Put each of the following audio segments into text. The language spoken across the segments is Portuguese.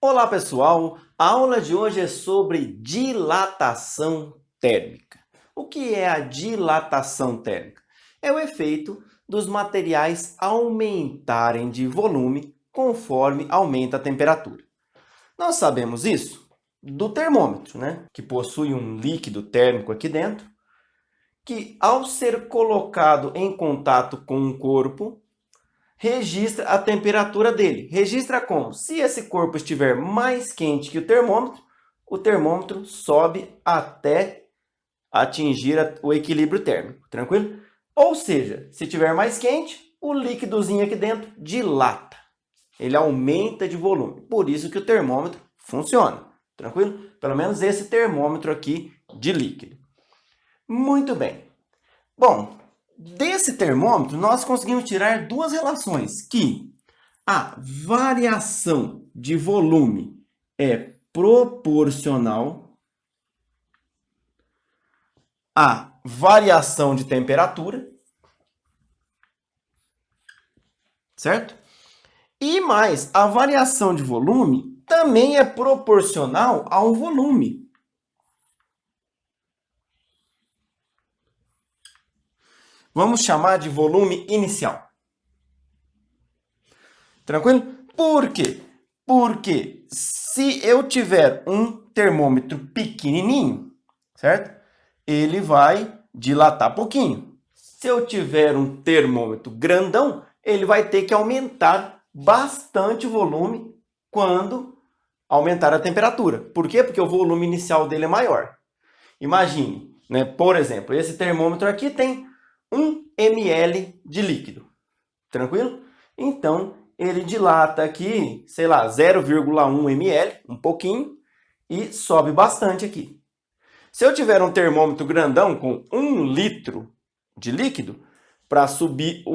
Olá pessoal, a aula de hoje é sobre dilatação térmica. O que é a dilatação térmica? É o efeito dos materiais aumentarem de volume conforme aumenta a temperatura. Nós sabemos isso do termômetro, que possui um líquido térmico aqui dentro, que ao ser colocado em contato com um corpo, registra a temperatura dele. Registra como? Se esse corpo estiver mais quente que o termômetro sobe até atingir o equilíbrio térmico, tranquilo? Ou seja, se estiver mais quente, o líquidozinho aqui dentro dilata. Ele aumenta de volume. Por isso que o termômetro funciona, tranquilo? Pelo menos esse termômetro aqui de líquido. Muito bem. Bom, desse termômetro, nós conseguimos tirar duas relações, que a variação de volume é proporcional à variação de temperatura, certo? E mais, a variação de volume também é proporcional ao volume. Vamos chamar de volume inicial. Tranquilo? Por quê? Porque se eu tiver um termômetro pequenininho, certo? Ele vai dilatar pouquinho. Se eu tiver um termômetro grandão, ele vai ter que aumentar bastante o volume quando aumentar a temperatura. Por quê? Porque o volume inicial dele é maior. Imagine, por exemplo, esse termômetro aqui tem 1 ml de líquido. Tranquilo? Então, ele dilata aqui, sei lá, 0,1 ml, um pouquinho, e sobe bastante aqui. Se eu tiver um termômetro grandão com 1 litro de líquido, para subir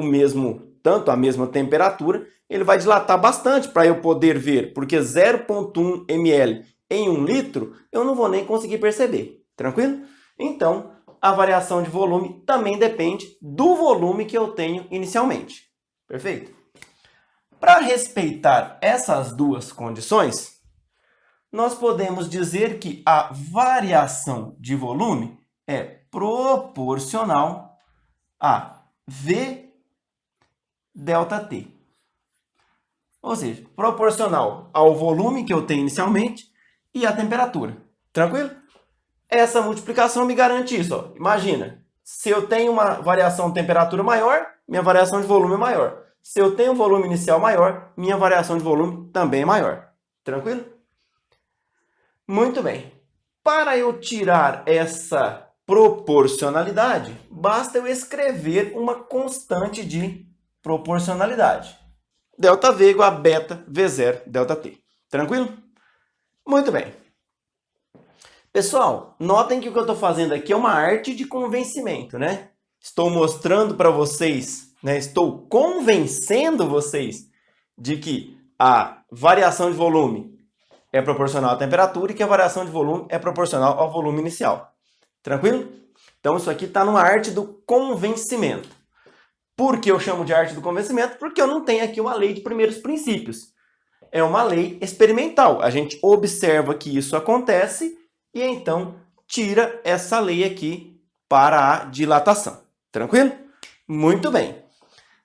tanto a mesma temperatura, ele vai dilatar bastante para eu poder ver, porque 0,1 ml em 1 litro, eu não vou nem conseguir perceber. Tranquilo? Então, a variação de volume também depende do volume que eu tenho inicialmente. Perfeito? Para respeitar essas duas condições, nós podemos dizer que a variação de volume é proporcional a V ΔT. Ou seja, proporcional ao volume que eu tenho inicialmente e à temperatura. Tranquilo? Essa multiplicação me garante isso. Ó. Imagina, se eu tenho uma variação de temperatura maior, minha variação de volume é maior. Se eu tenho um volume inicial maior, minha variação de volume também é maior. Tranquilo? Muito bem. Para eu tirar essa proporcionalidade, basta eu escrever uma constante de proporcionalidade. ΔV igual a beta V0 ΔT. Tranquilo? Muito bem. Pessoal, notem que o que eu estou fazendo aqui é uma arte de convencimento, Estou mostrando para vocês, estou convencendo vocês de que a variação de volume é proporcional à temperatura e que a variação de volume é proporcional ao volume inicial. Tranquilo? Então, isso aqui está numa arte do convencimento. Por que eu chamo de arte do convencimento? Porque eu não tenho aqui uma lei de primeiros princípios. É uma lei experimental. A gente observa que isso acontece e então tira essa lei aqui para a dilatação. Tranquilo? Muito bem.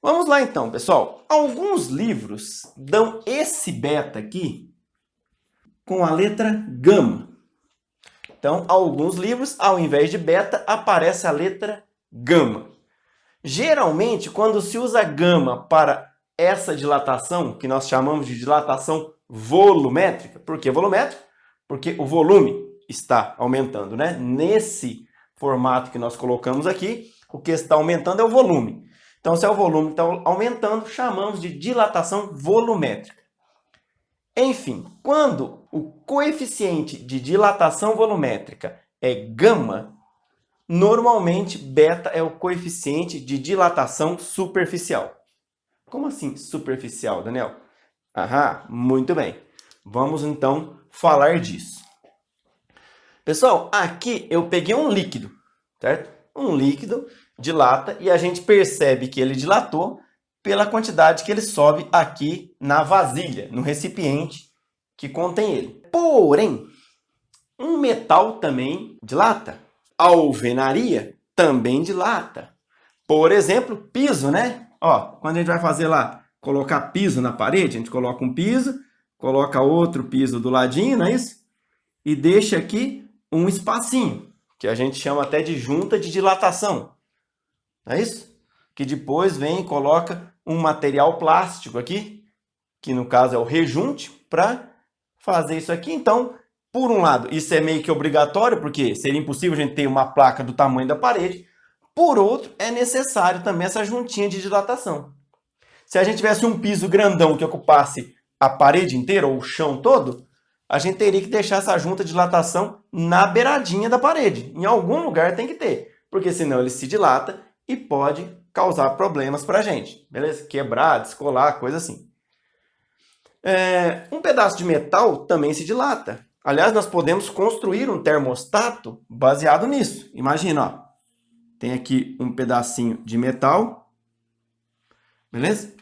Vamos lá então, pessoal. Alguns livros dão esse beta aqui com a letra gama. Então, alguns livros, ao invés de beta, aparece a letra gama. Geralmente, quando se usa gama para essa dilatação, que nós chamamos de dilatação volumétrica, por que volumétrica? Porque o volume está aumentando, Nesse formato que nós colocamos aqui, o que está aumentando é o volume. Então, se é o volume que está aumentando, chamamos de dilatação volumétrica. Enfim, quando o coeficiente de dilatação volumétrica é gama, normalmente beta é o coeficiente de dilatação superficial. Como assim superficial, Daniel? Aham, muito bem. Vamos então falar disso. Pessoal, aqui eu peguei um líquido, certo? Um líquido dilata e a gente percebe que ele dilatou pela quantidade que ele sobe aqui na vasilha, no recipiente que contém ele. Porém, um metal também dilata. A alvenaria também dilata. Por exemplo, piso, né? Ó, quando a gente vai fazer lá, colocar piso na parede, a gente coloca um piso, coloca outro piso do ladinho, não é isso? E deixa aqui um espacinho, que a gente chama até de junta de dilatação. Não é isso? Que depois vem e coloca um material plástico aqui, que no caso é o rejunte, para fazer isso aqui. Então, por um lado, isso é meio que obrigatório, porque seria impossível a gente ter uma placa do tamanho da parede. Por outro, é necessário também essa juntinha de dilatação. Se a gente tivesse um piso grandão que ocupasse a parede inteira, ou o chão todo, a gente teria que deixar essa junta de dilatação na beiradinha da parede. Em algum lugar tem que ter, porque senão ele se dilata e pode causar problemas para a gente. Beleza? Quebrar, descolar, coisa assim. Um pedaço de metal também se dilata. Aliás, nós podemos construir um termostato baseado nisso. Imagina, ó. Tem aqui um pedacinho de metal. Beleza?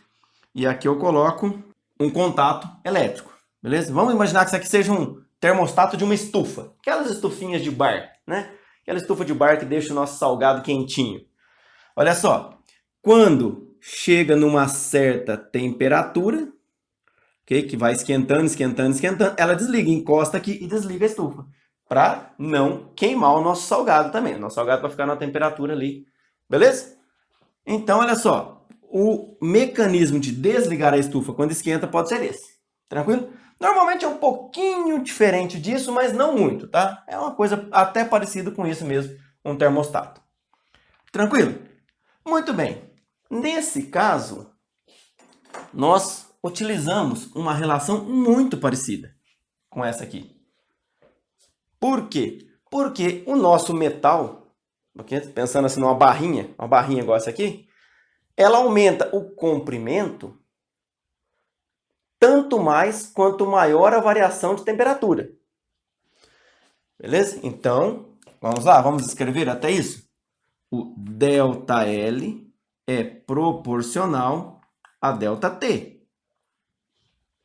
E aqui eu coloco um contato elétrico. Beleza? Vamos imaginar que isso aqui seja um termostato de uma estufa. Aquelas estufinhas de bar, né? Aquela estufa de bar que deixa o nosso salgado quentinho. Olha só. Quando chega numa certa temperatura, okay, que vai esquentando, esquentando, esquentando, ela desliga, encosta aqui e desliga a estufa. Para não queimar o nosso salgado também. O nosso salgado vai ficar na temperatura ali. Beleza? Então, olha só. O mecanismo de desligar a estufa quando esquenta pode ser esse. Tranquilo? Normalmente é um pouquinho diferente disso, mas não muito, tá? É uma coisa até parecida com isso mesmo, um termostato. Tranquilo? Muito bem. Nesse caso, nós utilizamos uma relação muito parecida com essa aqui. Por quê? Porque o nosso metal, pensando assim numa barrinha igual essa aqui, ela aumenta o comprimento tanto mais quanto maior a variação de temperatura. Beleza? Então, vamos lá, vamos escrever até isso. O ΔL é proporcional a ΔT.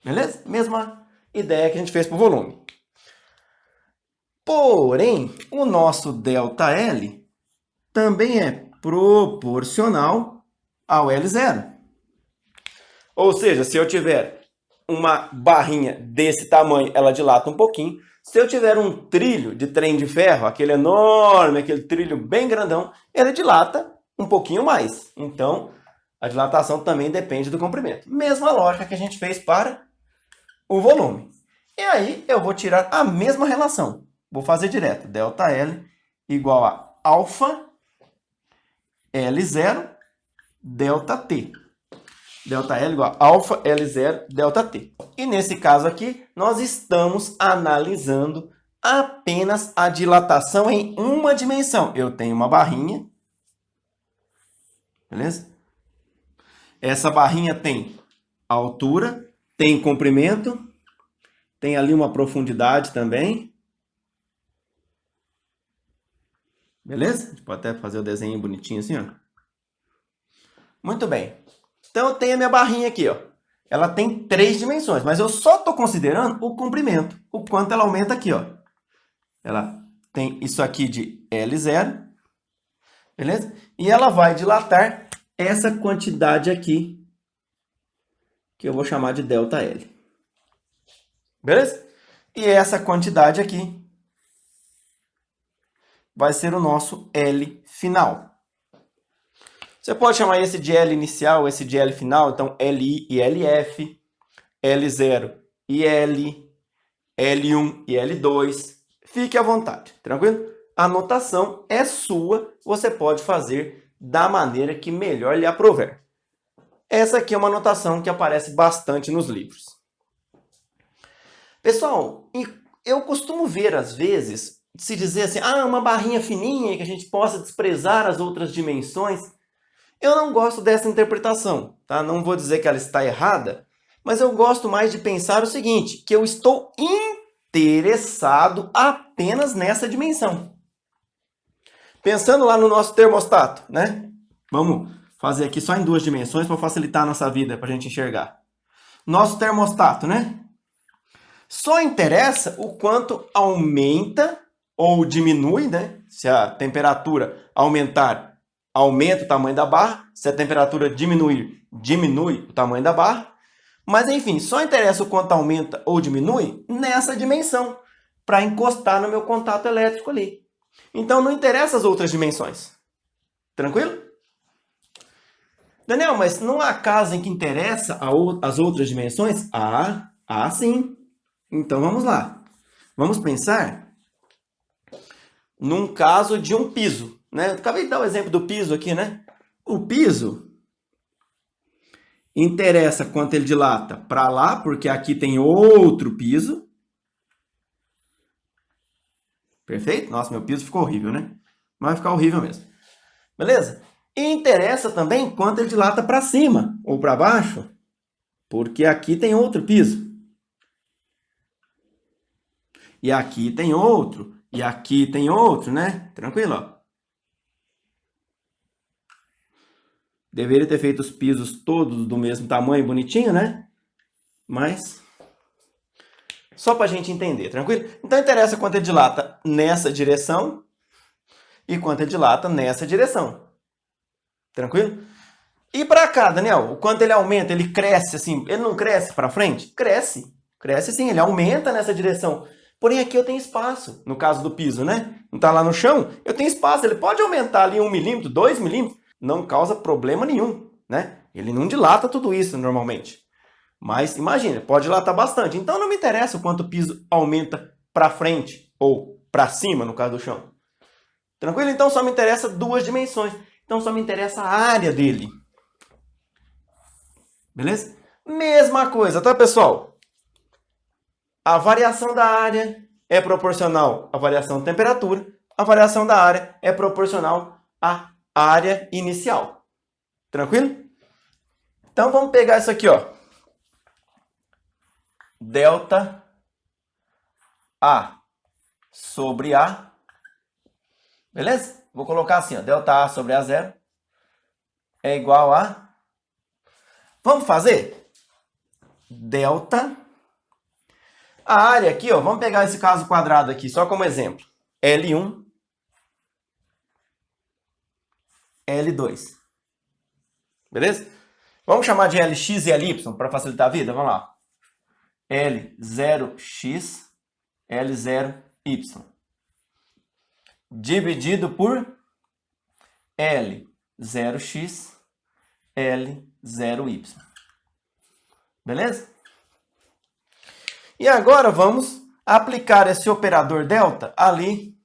Beleza? Mesma ideia que a gente fez para o volume. Porém, o nosso ΔL também é proporcional ao L0. Ou seja, se eu tiver uma barrinha desse tamanho, ela dilata um pouquinho. Se eu tiver um trilho de trem de ferro, aquele enorme, aquele trilho bem grandão, ele dilata um pouquinho mais. Então, a dilatação também depende do comprimento. Mesma lógica que a gente fez para o volume. E aí, eu vou tirar a mesma relação. Vou fazer direto. ΔL igual a alfa L0 ΔT. ΔL igual a alfa L0 ΔT. E nesse caso aqui, nós estamos analisando apenas a dilatação em uma dimensão. Eu tenho uma barrinha. Beleza? Essa barrinha tem altura, tem comprimento, tem ali uma profundidade também. Beleza? A gente pode até fazer o desenho bonitinho assim, ó. Muito bem. Então, eu tenho a minha barrinha aqui, ó. Ela tem 3 dimensões, mas eu só estou considerando o comprimento, o quanto ela aumenta aqui, ó. Ela tem isso aqui de L0, beleza? E ela vai dilatar essa quantidade aqui, que eu vou chamar de ΔL. Beleza? E essa quantidade aqui vai ser o nosso L final. Você pode chamar esse de L inicial, esse de L final, então LI e LF, L0 e L, L1 e L2. Fique à vontade, tranquilo? A anotação é sua, você pode fazer da maneira que melhor lhe aprouver. Essa aqui é uma anotação que aparece bastante nos livros. Pessoal, eu costumo ver às vezes se dizer assim, uma barrinha fininha que a gente possa desprezar as outras dimensões. Eu não gosto dessa interpretação, tá? Não vou dizer que ela está errada, mas eu gosto mais de pensar o seguinte, que eu estou interessado apenas nessa dimensão. Pensando lá no nosso termostato, né? Vamos fazer aqui só em 2 dimensões para facilitar a nossa vida, para a gente enxergar. Nosso termostato, né? Só interessa o quanto aumenta ou diminui, né? Se a temperatura aumentar, aumenta o tamanho da barra. Se a temperatura diminuir, diminui o tamanho da barra. Mas, enfim, só interessa o quanto aumenta ou diminui nessa dimensão, para encostar no meu contato elétrico ali. Então, não interessa as outras dimensões. Tranquilo? Daniel, mas não há caso em que interessa as outras dimensões? Há sim. Então, vamos lá. Vamos pensar num caso de um piso, né? Eu acabei de dar o exemplo do piso aqui, né? O piso interessa quanto ele dilata para lá, porque aqui tem outro piso. Perfeito? Nossa, meu piso ficou horrível, né? Mas vai ficar horrível mesmo. Beleza? E interessa também quanto ele dilata para cima ou para baixo, porque aqui tem outro piso. E aqui tem outro. E aqui tem outro, né? Tranquilo, ó. Deveria ter feito os pisos todos do mesmo tamanho, bonitinho, né? Mas só para a gente entender, tranquilo? Então interessa quanto ele dilata nessa direção e quanto ele dilata nessa direção. Tranquilo? E para cá, Daniel, o quanto ele aumenta, ele cresce assim, ele não cresce para frente? Cresce. Cresce sim, ele aumenta nessa direção. Porém, aqui eu tenho espaço, no caso do piso, né? Não está lá no chão, eu tenho espaço, ele pode aumentar ali 1 milímetro, 2 milímetros, não causa problema nenhum, né? Ele não dilata tudo isso normalmente. Mas imagina, pode dilatar bastante. Então não me interessa o quanto o piso aumenta para frente ou para cima, no caso do chão. Tranquilo? Então só me interessa duas dimensões. Então só me interessa a área dele. Beleza? Mesma coisa, tá, pessoal? A variação da área é proporcional à variação de temperatura. A variação da área é proporcional à área inicial. Tranquilo? Então vamos pegar isso aqui, ó. Delta A sobre A. Beleza? Vou colocar assim, ó. Delta A sobre A0 é igual a... Vamos fazer? Delta. A área aqui, ó. Vamos pegar esse caso quadrado aqui, só como exemplo. L1, L2. Beleza? Vamos chamar de Lx e Ly para facilitar a vida? Vamos lá. L0x, L0y. Dividido por L0x, L0y. Beleza? E agora vamos aplicar esse operador delta ali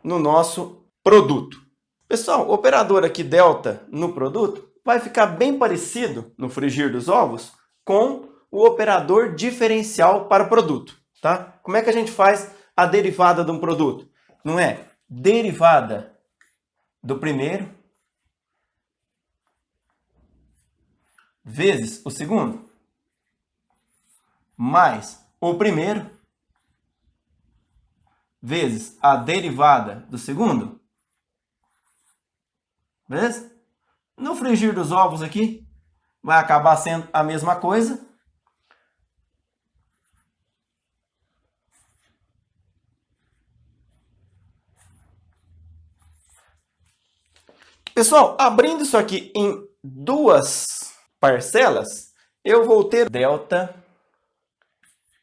no nosso produto. Pessoal, o operador aqui delta no produto vai ficar bem parecido no frigir dos ovos com o operador diferencial para o produto, tá? Como é que a gente faz a derivada de um produto? Não é derivada do primeiro vezes o segundo mais o primeiro vezes a derivada do segundo. Beleza? No frigir dos ovos aqui, vai acabar sendo a mesma coisa. Pessoal, abrindo isso aqui em duas parcelas, eu vou ter delta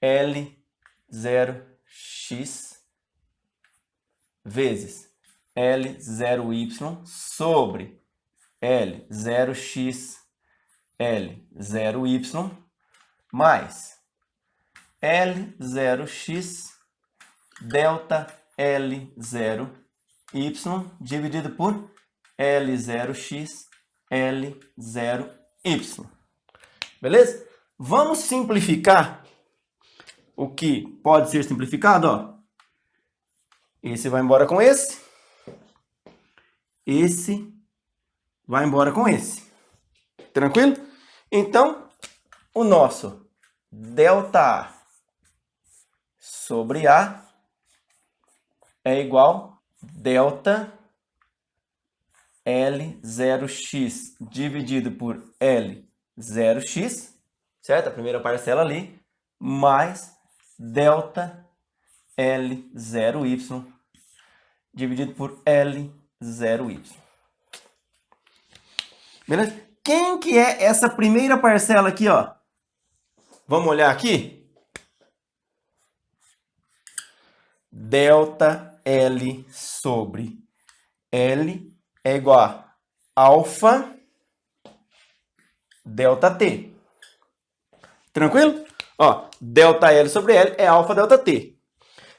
L0x vezes L0y sobre L0x, L0y, mais L0x delta L0y dividido por L0x, L0y. Beleza? Vamos simplificar o que pode ser simplificado, ó. Esse vai embora com esse. Esse vai embora com esse. Tranquilo? Então, o nosso delta A sobre A é igual a delta L0x dividido por L0x, certo? A primeira parcela ali, mais delta L0y dividido por L0y. Beleza? Quem que é essa primeira parcela aqui, ó? Vamos olhar aqui? Delta L sobre L é igual a alfa delta T. Tranquilo? Ó, delta L sobre L é alfa delta T.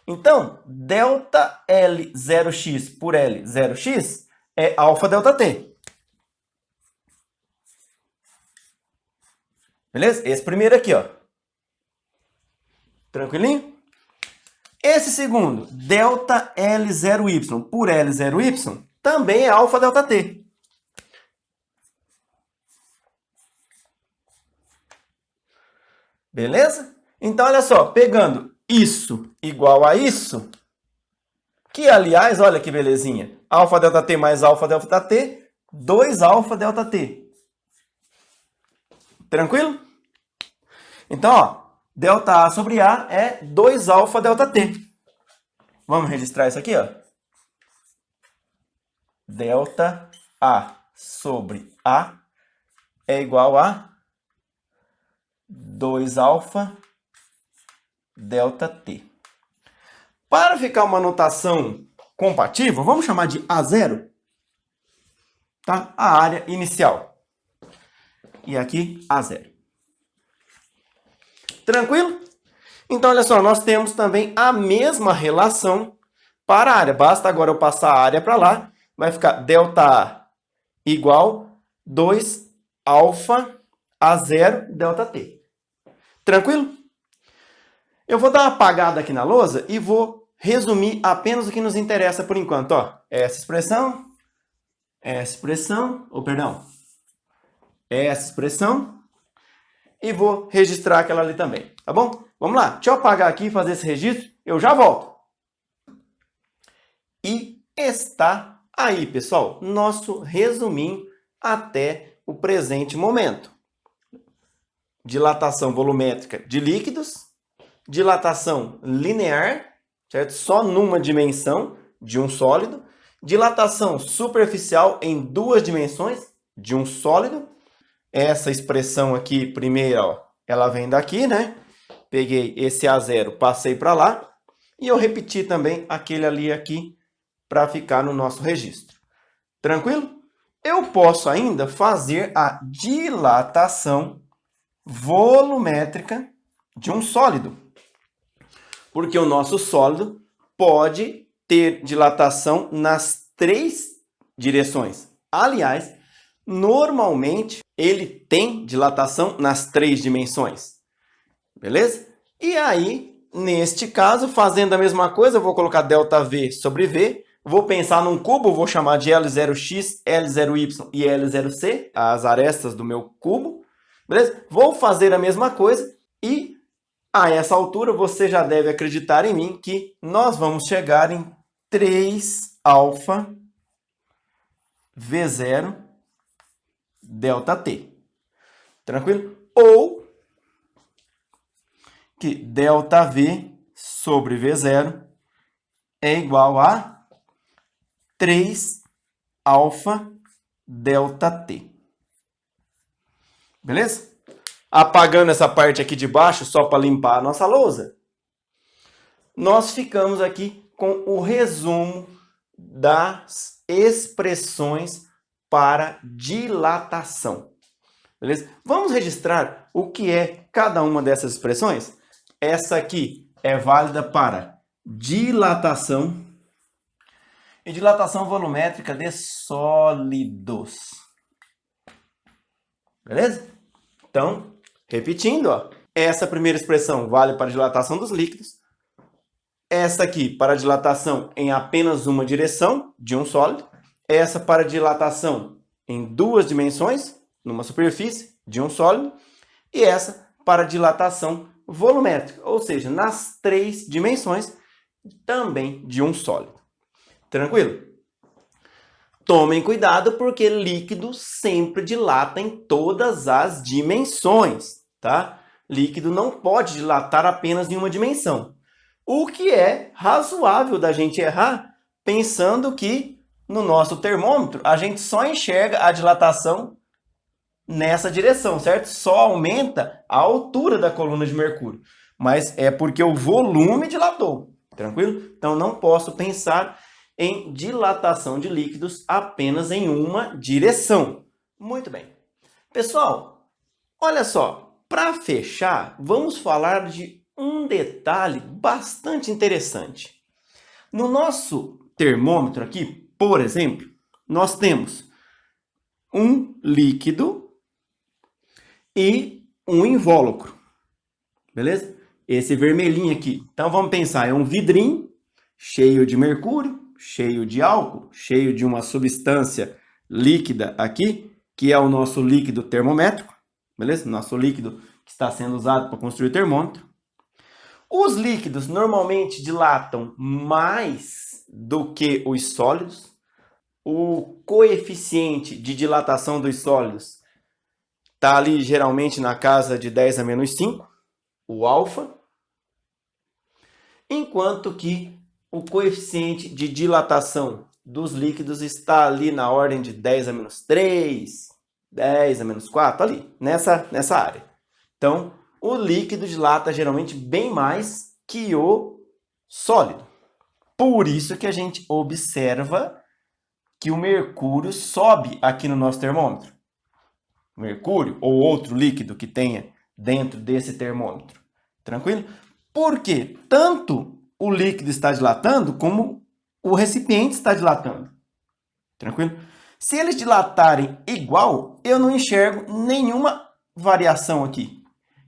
Então, delta L0x por L0x é alfa delta T. Beleza? Esse primeiro aqui, ó. Tranquilinho? Esse segundo, delta L0y por L0y, também é alfa delta T. Beleza? Então, olha só, pegando isso igual a isso, que, aliás, olha que belezinha, alfa delta T mais alfa delta T, 2 alfa delta T. Tranquilo? Então, ó, delta A sobre A é 2 alfa delta T. Vamos registrar isso aqui, ó. Delta A sobre A é igual a 2 alfa delta T. Para ficar uma notação compatível, vamos chamar de A0, tá? A área inicial. E aqui A0. Tranquilo? Então, olha só, nós temos também a mesma relação para a área. Basta agora eu passar a área para lá. Vai ficar delta A igual 2 alfa A0 delta T. Tranquilo? Eu vou dar uma apagada aqui na lousa e vou resumir apenas o que nos interessa por enquanto. Ó, essa expressão, essa expressão, e vou registrar aquela ali também, tá bom? Vamos lá, deixa eu apagar aqui e fazer esse registro, eu já volto. E está aí, pessoal, nosso resuminho até o presente momento. Dilatação volumétrica de líquidos, dilatação linear, certo? Só numa dimensão de um sólido, dilatação superficial em 2 dimensões de um sólido. Essa expressão aqui, primeira, ó, ela vem daqui, né? Peguei esse A0, passei para lá, e eu repeti também aquele ali aqui para ficar no nosso registro. Tranquilo? Eu posso ainda fazer a dilatação volumétrica de um sólido. Porque o nosso sólido pode ter dilatação nas 3 direções. Aliás, normalmente ele tem dilatação nas 3 dimensões. Beleza? E aí, neste caso, fazendo a mesma coisa, eu vou colocar ΔV sobre V. Vou pensar num cubo, vou chamar de L0x, L0y e L0c, as arestas do meu cubo. Beleza? Vou fazer a mesma coisa e a essa altura você já deve acreditar em mim que nós vamos chegar em 3 alfa V0 delta T. Tranquilo? Ou que delta V sobre V0 é igual a 3 alfa delta T. Beleza? Apagando essa parte aqui de baixo só para limpar a nossa lousa, nós ficamos aqui com o resumo das expressões para dilatação. Beleza? Vamos registrar o que é cada uma dessas expressões? Essa aqui é válida para dilatação e dilatação volumétrica de sólidos. Beleza? Então, repetindo, ó, essa primeira expressão vale para a dilatação dos líquidos. Essa aqui para a dilatação em apenas uma direção de um sólido. Essa para a dilatação em 2 dimensões, numa superfície de um sólido. E essa para a dilatação volumétrica, ou seja, nas 3 dimensões também de um sólido. Tranquilo? Tomem cuidado porque líquido sempre dilata em todas as dimensões, tá? Líquido não pode dilatar apenas em uma dimensão. O que é razoável da gente errar, pensando que no nosso termômetro a gente só enxerga a dilatação nessa direção, certo? Só aumenta a altura da coluna de mercúrio. Mas é porque o volume dilatou, tranquilo? Então não posso pensar em dilatação de líquidos apenas em uma direção. Muito bem. Pessoal, olha só, para fechar, vamos falar de um detalhe bastante interessante. No nosso termômetro aqui, por exemplo, nós temos um líquido e um invólucro, beleza? Esse vermelhinho aqui. Então vamos pensar, é um vidrinho cheio de mercúrio, cheio de álcool, cheio de uma substância líquida aqui, que é o nosso líquido termométrico, beleza? Nosso líquido que está sendo usado para construir o termômetro. Os líquidos normalmente dilatam mais do que os sólidos. O coeficiente de dilatação dos sólidos está ali geralmente na casa de 10 a menos 5, o alfa, enquanto que o coeficiente de dilatação dos líquidos está ali na ordem de 10 a menos 3, 10 a menos 4, ali, nessa área. Então, o líquido dilata geralmente bem mais que o sólido. Por isso que a gente observa que o mercúrio sobe aqui no nosso termômetro. Mercúrio ou outro líquido que tenha dentro desse termômetro. Tranquilo? Porque tanto o líquido está dilatando como o recipiente está dilatando. Tranquilo? Se eles dilatarem igual, eu não enxergo nenhuma variação aqui.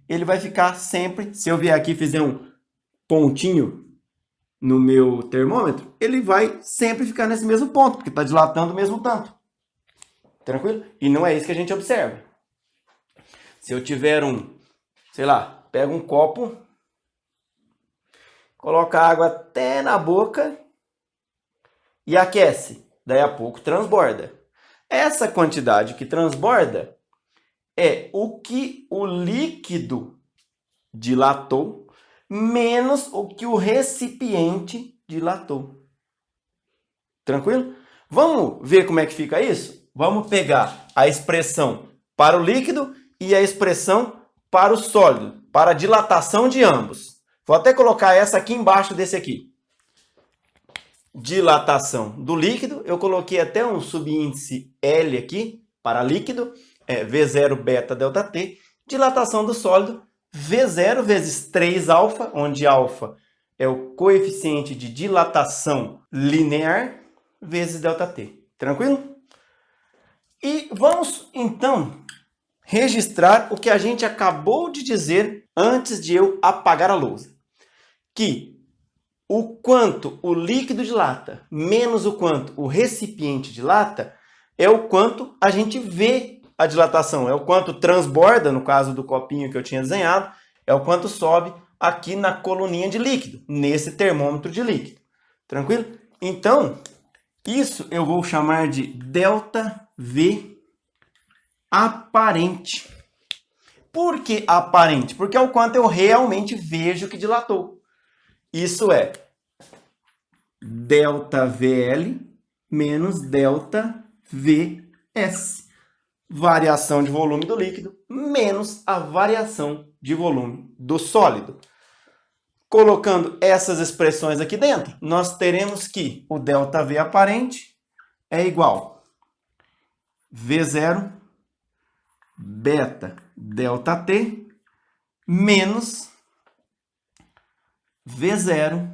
Ele vai ficar sempre, se eu vier aqui e fizer um pontinho no meu termômetro, ele vai sempre ficar nesse mesmo ponto, porque está dilatando o mesmo tanto. Tranquilo? E não é isso que a gente observa. Se eu tiver sei lá, pega um copo, coloca água até na boca e aquece. Daí a pouco transborda. Essa quantidade que transborda é o que o líquido dilatou menos o que o recipiente dilatou. Tranquilo? Vamos ver como é que fica isso? Vamos pegar a expressão para o líquido e a expressão para o sólido, para a dilatação de ambos. Vou até colocar essa aqui embaixo desse aqui. Dilatação do líquido, eu coloquei até um subíndice L aqui, para líquido, V0 beta delta T. Dilatação do sólido, V0 vezes 3 alfa, onde alfa é o coeficiente de dilatação linear, vezes delta T. Tranquilo? E vamos, então, registrar o que a gente acabou de dizer antes de eu apagar a lousa. Que o quanto o líquido dilata menos o quanto o recipiente dilata é o quanto a gente vê a dilatação, é o quanto transborda, no caso do copinho que eu tinha desenhado, é o quanto sobe aqui na coluninha de líquido, nesse termômetro de líquido. Tranquilo? Então, isso eu vou chamar de ΔV aparente. Por que aparente? Porque é o quanto eu realmente vejo que dilatou. Isso é ΔVL menos ΔVS. Variação de volume do líquido menos a variação de volume do sólido. Colocando essas expressões aqui dentro, nós teremos que o ΔV aparente é igual V0 beta delta T menos V0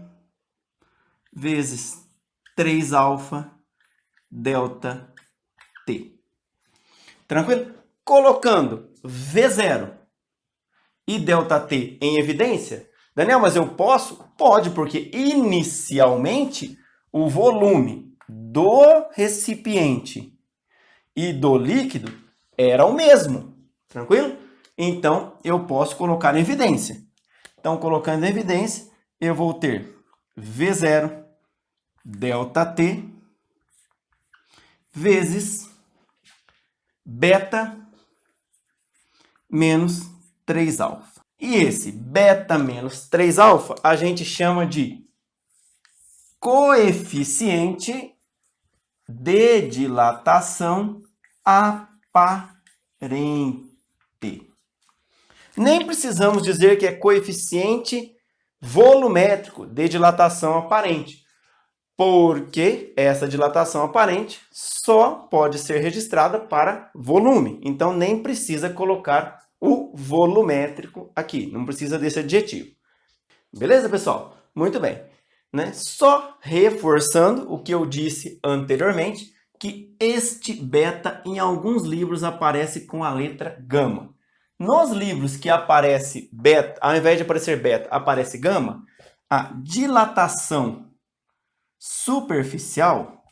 vezes 3 alfa delta T. Tranquilo? Colocando V0 e delta T em evidência, Daniel, mas eu posso? Pode, porque inicialmente o volume do recipiente e do líquido era o mesmo. Tranquilo? Então, eu posso colocar em evidência. Então, colocando em evidência, eu vou ter V0 delta T vezes beta menos 3 alfa. E esse beta menos 3-alfa a gente chama de coeficiente de dilatação aparente. Nem precisamos dizer que é coeficiente volumétrico de dilatação aparente, porque essa dilatação aparente só pode ser registrada para volume. Então, nem precisa colocar o volumétrico aqui, não precisa desse adjetivo. Beleza, pessoal? Muito bem. Né? Só reforçando o que eu disse anteriormente, que este beta em alguns livros aparece com a letra gama. Nos livros que aparece beta, ao invés de aparecer beta, aparece gama, a dilatação superficial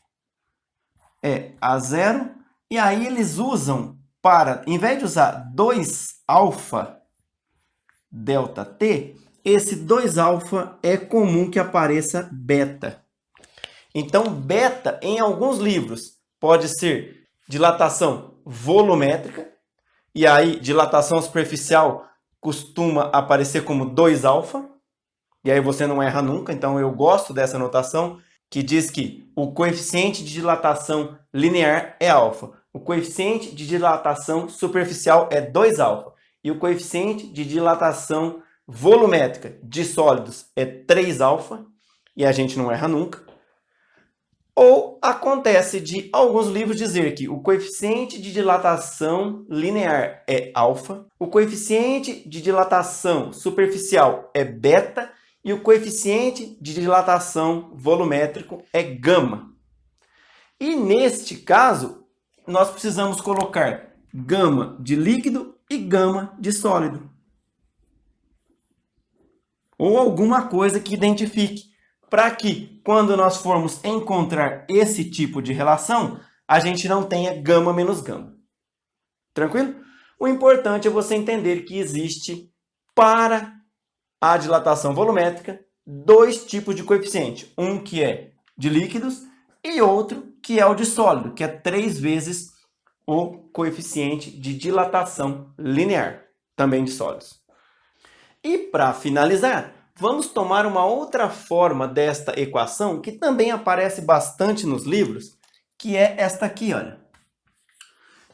é A0, e aí eles usam para, em vez de usar 2-alfa delta T, esse 2-alfa é comum que apareça beta. Então, beta, em alguns livros, pode ser dilatação volumétrica, e aí dilatação superficial costuma aparecer como 2-alfa, e aí você não erra nunca. Então, eu gosto dessa notação, que diz que o coeficiente de dilatação linear é alfa, o coeficiente de dilatação superficial é 2-alfa, e o coeficiente de dilatação volumétrica de sólidos é 3-alfa, e a gente não erra nunca. Ou acontece de alguns livros dizer que o coeficiente de dilatação linear é alfa, o coeficiente de dilatação superficial é beta e o coeficiente de dilatação volumétrico é gama. E neste caso, nós precisamos colocar gama de líquido e gama de sólido. Ou alguma coisa que identifique, para que, quando nós formos encontrar esse tipo de relação, a gente não tenha gama menos gama. Tranquilo? O importante é você entender que existe, para a dilatação volumétrica, 2 tipos de coeficiente. Um que é de líquidos e outro que é o de sólido, que é 3 vezes o coeficiente de dilatação linear, também de sólidos. E para finalizar, vamos tomar uma outra forma desta equação, que também aparece bastante nos livros, que é esta aqui, olha.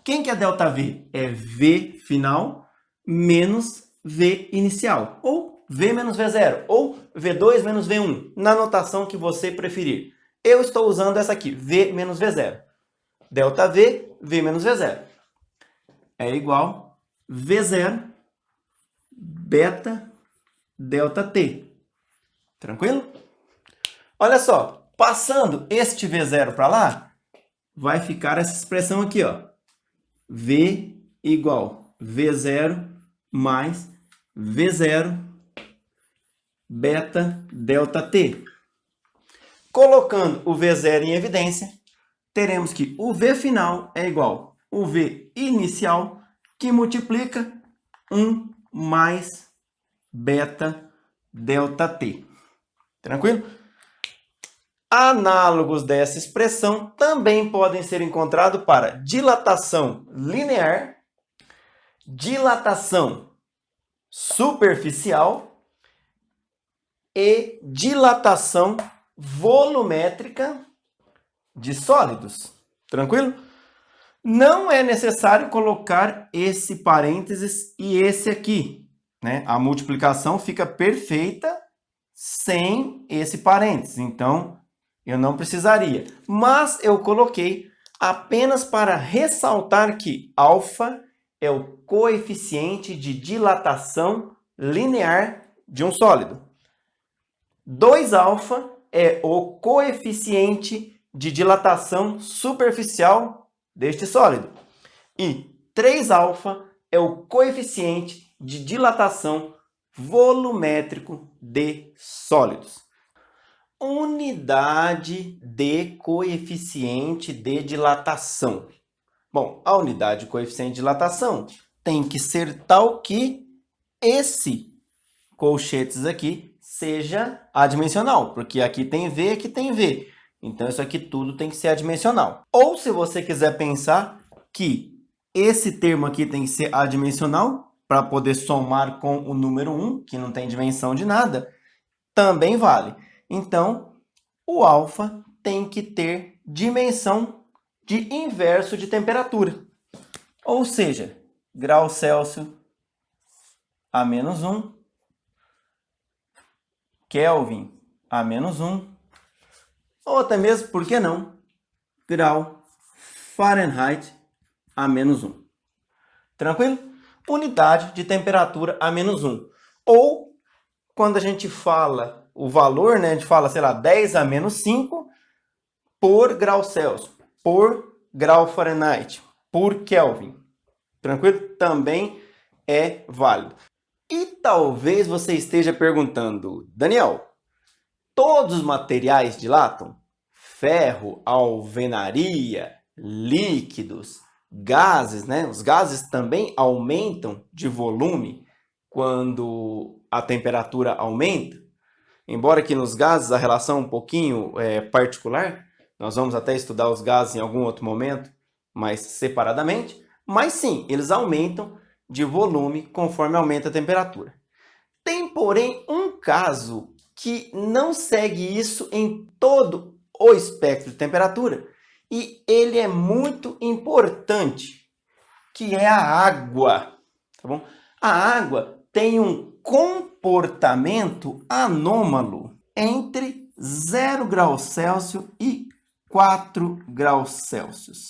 Quem que é ΔV? É V final menos V inicial, ou V menos V0, ou V2 menos V1, na notação que você preferir. Eu estou usando essa aqui, V menos V0. ΔV, V menos V0. É igual V0 beta delta T. Tranquilo? Olha só, passando este V0 para lá, vai ficar essa expressão aqui, ó. V igual V0 mais V0 beta delta T. Colocando o V0 em evidência, teremos que o V final é igual ao V inicial, que multiplica 1 mais beta delta T. Tranquilo? Análogos dessa expressão também podem ser encontrados para dilatação linear, dilatação superficial e dilatação volumétrica de sólidos. Tranquilo? Não é necessário colocar esse parênteses e esse aqui, né? A multiplicação fica perfeita sem esse parênteses, então eu não precisaria. Mas eu coloquei apenas para ressaltar que alfa é o coeficiente de dilatação linear de um sólido. 2-alfa é o coeficiente de dilatação superficial deste sólido. E 3-alfa é o coeficiente de dilatação volumétrico de sólidos. Unidade de coeficiente de dilatação. Bom, a unidade de coeficiente de dilatação tem que ser tal que esse colchetes aqui seja adimensional, porque aqui tem V, aqui tem V. Então, isso aqui tudo tem que ser adimensional. Ou, se você quiser pensar que esse termo aqui tem que ser adimensional, para poder somar com o número 1, que não tem dimensão de nada, também vale. Então, o alfa tem que ter dimensão de inverso de temperatura. Ou seja, grau Celsius a menos 1, Kelvin a menos 1, ou até mesmo, por que não, grau Fahrenheit a menos 1. Tranquilo? Unidade de temperatura a menos 1. Ou, quando a gente fala o valor, né, a gente fala, sei lá, 10 a menos 5 por grau Celsius, por grau Fahrenheit, por Kelvin. Tranquilo? Também é válido. E talvez você esteja perguntando, Daniel, todos os materiais dilatam? Ferro, alvenaria, líquidos, gases, né? Os gases também aumentam de volume quando a temperatura aumenta. Embora que nos gases a relação é um pouquinho particular, nós vamos até estudar os gases em algum outro momento, mas separadamente. Mas sim, eles aumentam de volume conforme aumenta a temperatura. Tem, porém, um caso que não segue isso em todo o espectro de temperatura, e ele é muito importante, que é a água, tá bom? A água tem um comportamento anômalo entre 0 graus Celsius e 4 graus Celsius.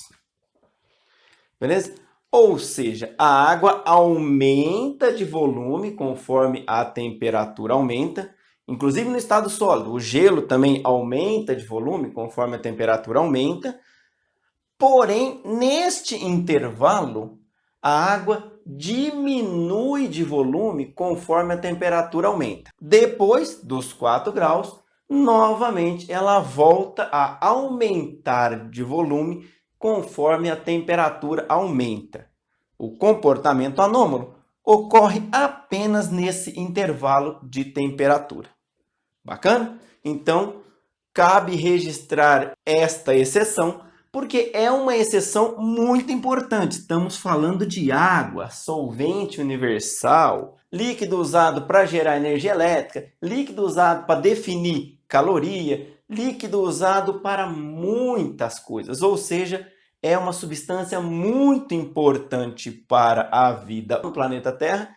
Beleza? Ou seja, a água aumenta de volume conforme a temperatura aumenta, inclusive no estado sólido. O gelo também aumenta de volume conforme a temperatura aumenta. Porém, neste intervalo, a água diminui de volume conforme a temperatura aumenta. Depois dos 4 graus, novamente ela volta a aumentar de volume conforme a temperatura aumenta. O comportamento anômalo ocorre apenas nesse intervalo de temperatura. Bacana? Então, cabe registrar esta exceção, porque é uma exceção muito importante. Estamos falando de água, solvente universal, líquido usado para gerar energia elétrica, líquido usado para definir caloria, líquido usado para muitas coisas, ou seja, é uma substância muito importante para a vida no planeta Terra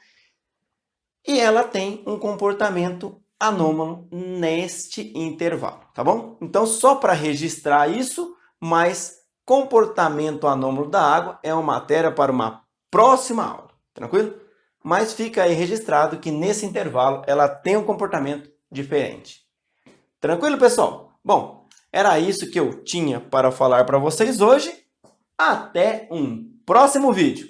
e ela tem um comportamento anômalo neste intervalo, tá bom? Então, só para registrar isso, mas comportamento anômalo da água é uma matéria para uma próxima aula, tranquilo? Mas fica aí registrado que nesse intervalo ela tem um comportamento diferente. Tranquilo, pessoal? Bom, era isso que eu tinha para falar para vocês hoje. Até um próximo vídeo.